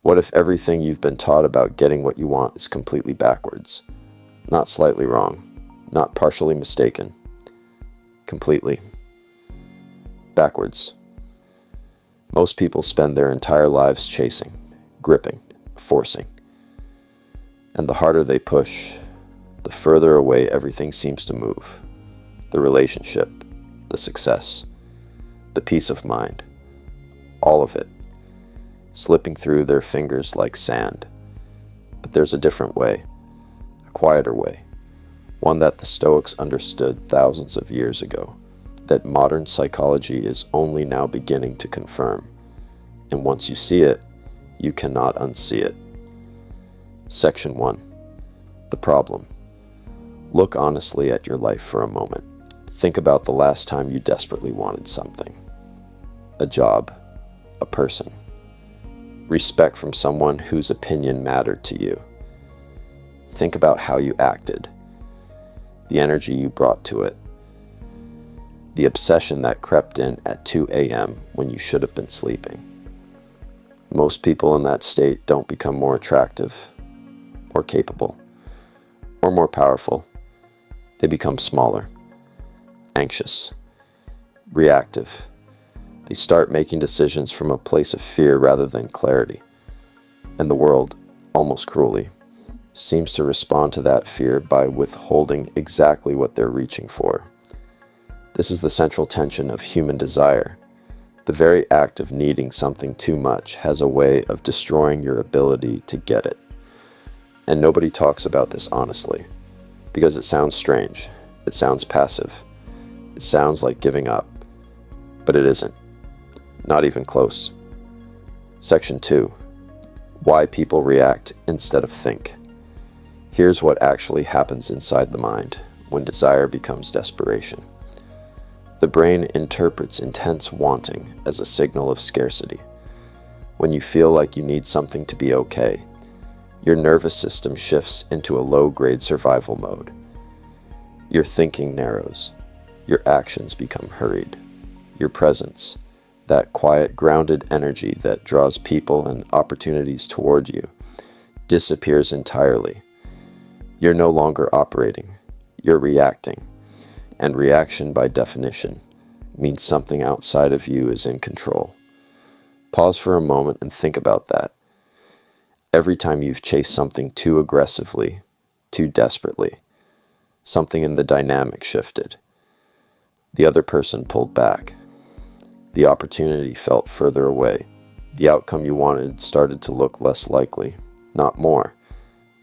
What if everything you've been taught about getting what you want is completely backwards? Not slightly wrong, not partially mistaken. Completely backwards. Most people spend their entire lives chasing, gripping, forcing. And the harder they push, the further away everything seems to move. The relationship, the success, the peace of mind, all of it, slipping through their fingers like sand. But there's a different way, a quieter way, one that the Stoics understood thousands of years ago, that modern psychology is only now beginning to confirm. And once you see it, you cannot unsee it. Section 1. The problem. Look honestly at your life for a moment. Think about the last time you desperately wanted something. A job, a person, respect from someone whose opinion mattered to you. Think about how you acted, the energy you brought to it, the obsession that crept in at 2 a.m. when you should have been sleeping. Most people in that state don't become more attractive, more capable, or more powerful. They become smaller, anxious, reactive. They start making decisions from a place of fear rather than clarity. And the world, almost cruelly, seems to respond to that fear by withholding exactly what they're reaching for. This is the central tension of human desire. The very act of needing something too much has a way of destroying your ability to get it. And nobody talks about this honestly, because it sounds strange, it sounds passive, it sounds like giving up, but it isn't. Not even close. Section 2. Why people react instead of think. Here's what actually happens inside the mind when desire becomes desperation. The brain interprets intense wanting as a signal of scarcity. When you feel like you need something to be okay, your nervous system shifts into a low-grade survival mode. Your thinking narrows. Your actions become hurried. Your presence, that quiet, grounded energy that draws people and opportunities toward you, disappears entirely. You're no longer operating, you're reacting. And reaction, by definition, means something outside of you is in control. Pause for a moment and think about that. Every time you've chased something too aggressively, too desperately, something in the dynamic shifted. The other person pulled back. The opportunity felt further away. The outcome you wanted started to look less likely, not more.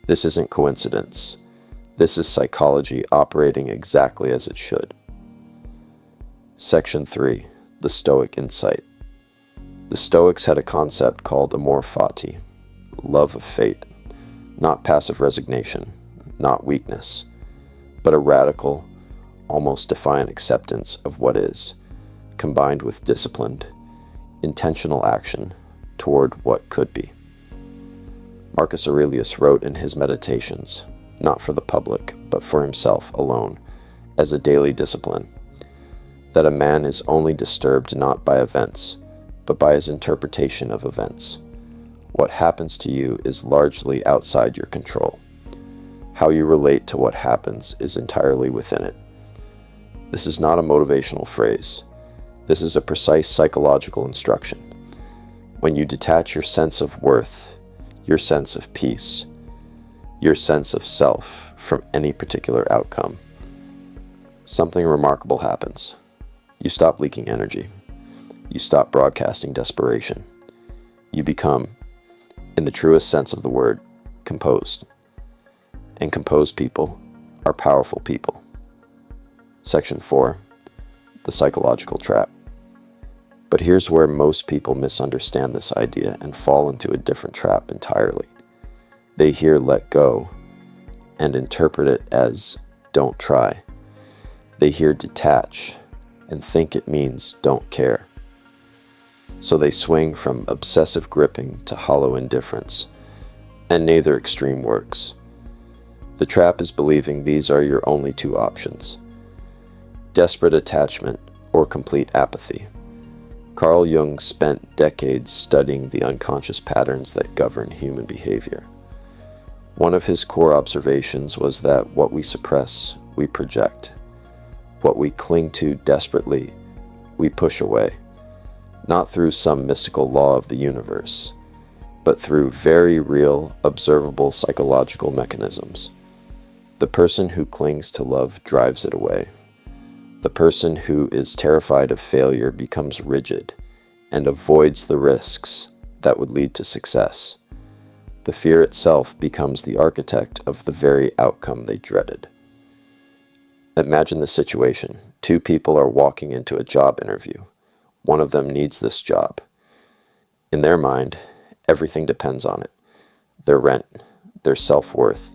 This isn't coincidence. This is psychology operating exactly as it should. Section 3. The Stoic Insight. The Stoics had a concept called amor fati, love of fate, not passive resignation, not weakness, but a radical, almost defiant acceptance of what is, combined with disciplined, intentional action toward what could be. Marcus Aurelius wrote in his Meditations, not for the public, but for himself alone, as a daily discipline, that a man is only disturbed not by events, but by his interpretation of events. What happens to you is largely outside your control. How you relate to what happens is entirely within it. This is not a motivational phrase. This is a precise psychological instruction. When you detach your sense of worth, your sense of peace, your sense of self from any particular outcome, something remarkable happens. You stop leaking energy. You stop broadcasting desperation. You become, in the truest sense of the word, composed. And composed people are powerful people. Section 4. The Psychological Trap. But here's where most people misunderstand this idea and fall into a different trap entirely. They hear let go and interpret it as don't try. They hear detach and think it means don't care. So they swing from obsessive gripping to hollow indifference, and neither extreme works. The trap is believing these are your only two options: desperate attachment or complete apathy. Carl Jung spent decades studying the unconscious patterns that govern human behavior. One of his core observations was that what we suppress, we project. What we cling to desperately, we push away, not through some mystical law of the universe, but through very real, observable psychological mechanisms. The person who clings to love drives it away. The person who is terrified of failure becomes rigid and avoids the risks that would lead to success. The fear itself becomes the architect of the very outcome they dreaded. Imagine the situation. Two people are walking into a job interview. One of them needs this job. In their mind, everything depends on it. Their rent, their self-worth,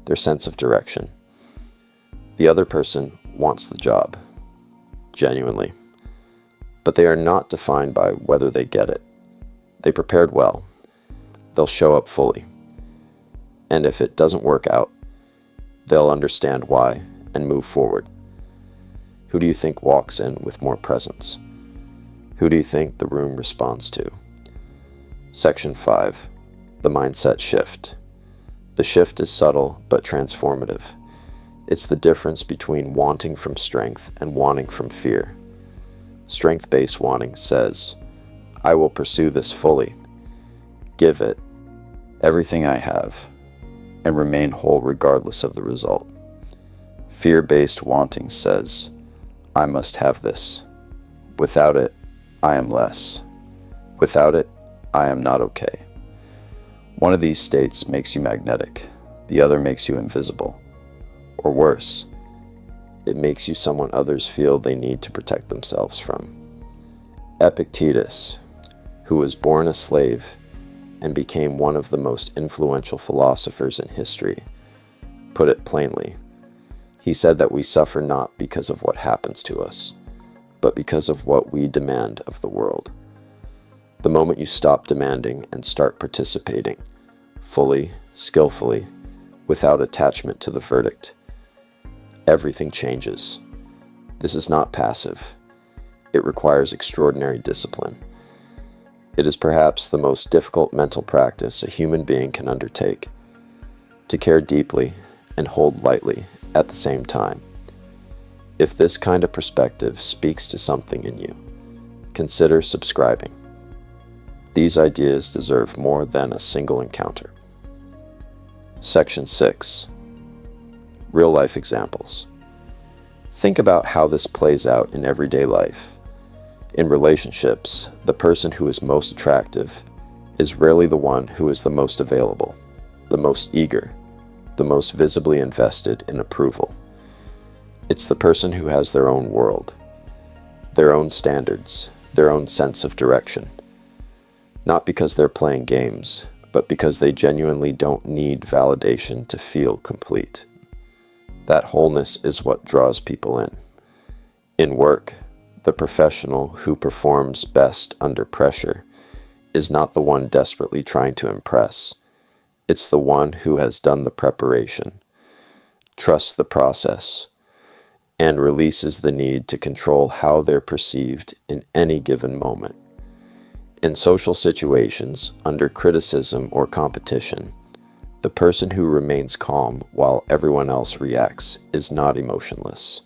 their sense of direction. The other person wants the job, genuinely. But they are not defined by whether they get it. They prepared well. They'll show up fully. And if it doesn't work out, they'll understand why and move forward. Who do you think walks in with more presence? Who do you think the room responds to? Section 5. The mindset shift. The shift is subtle but transformative. It's the difference between wanting from strength and wanting from fear. Strength-based wanting says, I will pursue this fully, give it everything I have, and remain whole regardless of the result. Fear-based wanting says, I must have this. Without it, I am less. Without it, I am not okay. One of these states makes you magnetic, the other makes you invisible. Or worse, it makes you someone others feel they need to protect themselves from. Epictetus, who was born a slave and became one of the most influential philosophers in history, put it plainly. He said that we suffer not because of what happens to us, but because of what we demand of the world. The moment you stop demanding and start participating, fully, skillfully, without attachment to the verdict, everything changes. This is not passive. It requires extraordinary discipline. It is perhaps the most difficult mental practice a human being can undertake, to care deeply and hold lightly at the same time. If this kind of perspective speaks to something in you, consider subscribing. These ideas deserve more than a single encounter. Section 6. Real-life examples. Think about how this plays out in everyday life. In relationships, the person who is most attractive is rarely the one who is the most available, the most eager, the most visibly invested in approval. It's the person who has their own world, their own standards, their own sense of direction. Not because they're playing games, but because they genuinely don't need validation to feel complete. That wholeness is what draws people in. In work, the professional who performs best under pressure is not the one desperately trying to impress. It's the one who has done the preparation, trusts the process, and releases the need to control how they're perceived in any given moment. In social situations, under criticism or competition, the person who remains calm while everyone else reacts is not emotionless.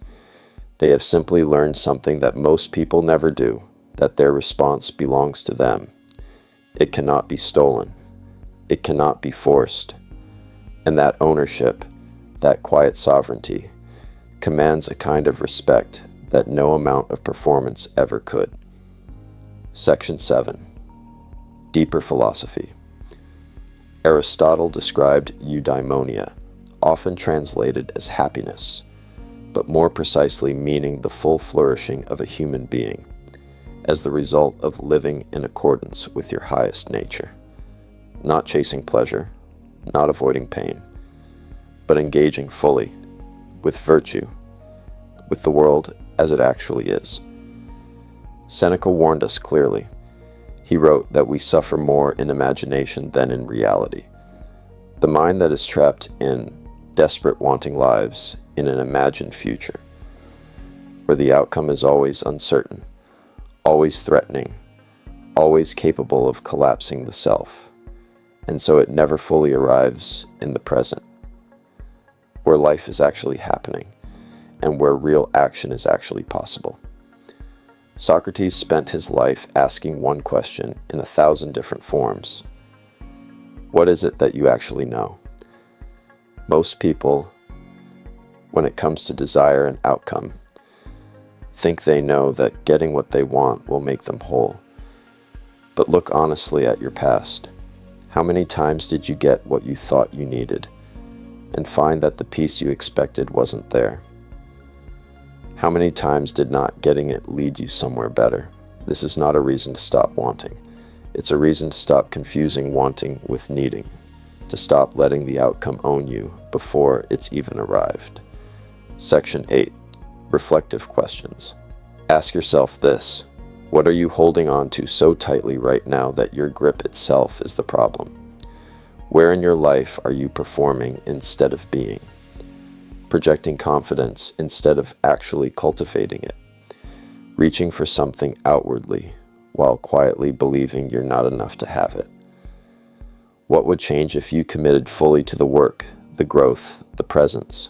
They have simply learned something that most people never do, that their response belongs to them. It cannot be stolen. It cannot be forced. And that ownership, that quiet sovereignty, commands a kind of respect that no amount of performance ever could. Section 7. Deeper philosophy. Aristotle described eudaimonia, often translated as happiness, but more precisely meaning the full flourishing of a human being, as the result of living in accordance with your highest nature. Not chasing pleasure, not avoiding pain, but engaging fully, with virtue, with the world as it actually is. Seneca warned us clearly. He wrote that we suffer more in imagination than in reality. The mind that is trapped in desperate wanting lives in an imagined future, where the outcome is always uncertain, always threatening, always capable of collapsing the self, and so it never fully arrives in the present, where life is actually happening, and where real action is actually possible. Socrates spent his life asking one question in 1,000 different forms. What is it that you actually know? Most people, when it comes to desire and outcome, think they know that getting what they want will make them whole. But look honestly at your past. How many times did you get what you thought you needed and find that the peace you expected wasn't there? How many times did not getting it lead you somewhere better? This is not a reason to stop wanting. It's a reason to stop confusing wanting with needing, to stop letting the outcome own you before it's even arrived. Section 8. Reflective questions. Ask yourself this: what are you holding on to so tightly right now that your grip itself is the problem? Where in your life are you performing instead of being? Projecting confidence instead of actually cultivating it? Reaching for something outwardly while quietly believing you're not enough to have it? What would change if you committed fully to the work, the growth, the presence,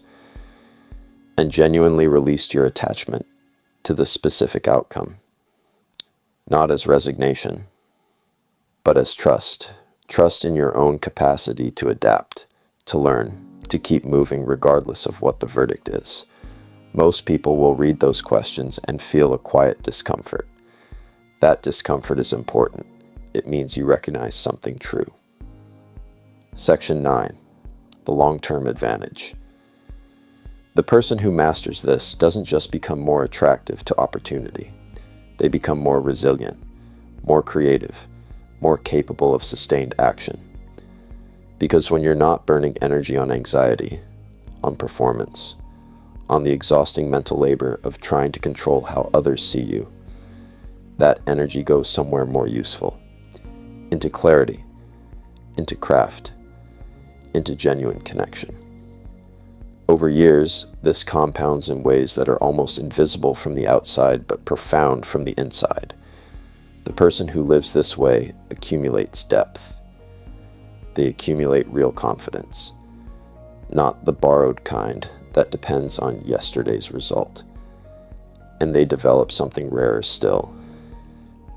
and genuinely released your attachment to the specific outcome? Not as resignation, but as trust. Trust in your own capacity to adapt, to learn, to keep moving regardless of what the verdict is. Most people will read those questions and feel a quiet discomfort. That discomfort is important. It means you recognize something true. Section 9. The long-term advantage. The person who masters this doesn't just become more attractive to opportunity. They become more resilient, more creative, more capable of sustained action. Because when you're not burning energy on anxiety, on performance, on the exhausting mental labor of trying to control how others see you, that energy goes somewhere more useful, into clarity, into craft, into genuine connection. Over years, this compounds in ways that are almost invisible from the outside but profound from the inside. The person who lives this way accumulates depth. They accumulate real confidence, not the borrowed kind that depends on yesterday's result. And they develop something rarer still: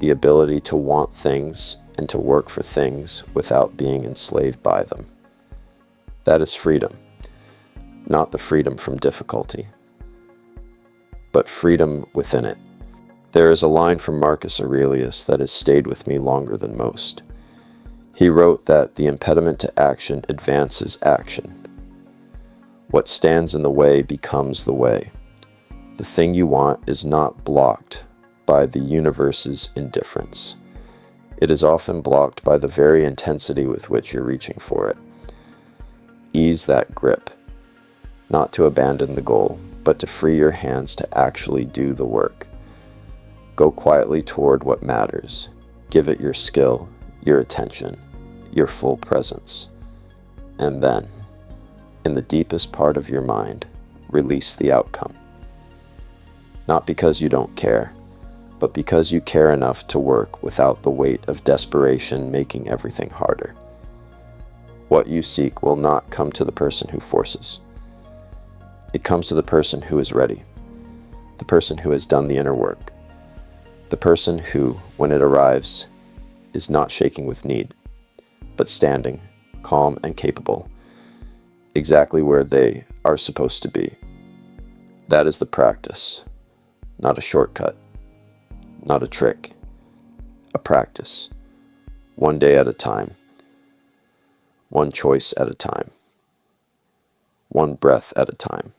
the ability to want things and to work for things without being enslaved by them. That is freedom. Not the freedom from difficulty, but freedom within it. There is a line from Marcus Aurelius that has stayed with me longer than most. He wrote that the impediment to action advances action. What stands in the way becomes the way. The thing you want is not blocked by the universe's indifference. It is often blocked by the very intensity with which you're reaching for it. Ease that grip. Not to abandon the goal, but to free your hands to actually do the work. Go quietly toward what matters. Give it your skill, your attention, your full presence. And then, in the deepest part of your mind, release the outcome. Not because you don't care, but because you care enough to work without the weight of desperation making everything harder. What you seek will not come to the person who forces. It comes to the person who is ready, the person who has done the inner work, the person who, when it arrives, is not shaking with need, but standing, calm and capable, exactly where they are supposed to be. That is the practice, not a shortcut, not a trick, a practice, one day at a time, one choice at a time, one breath at a time.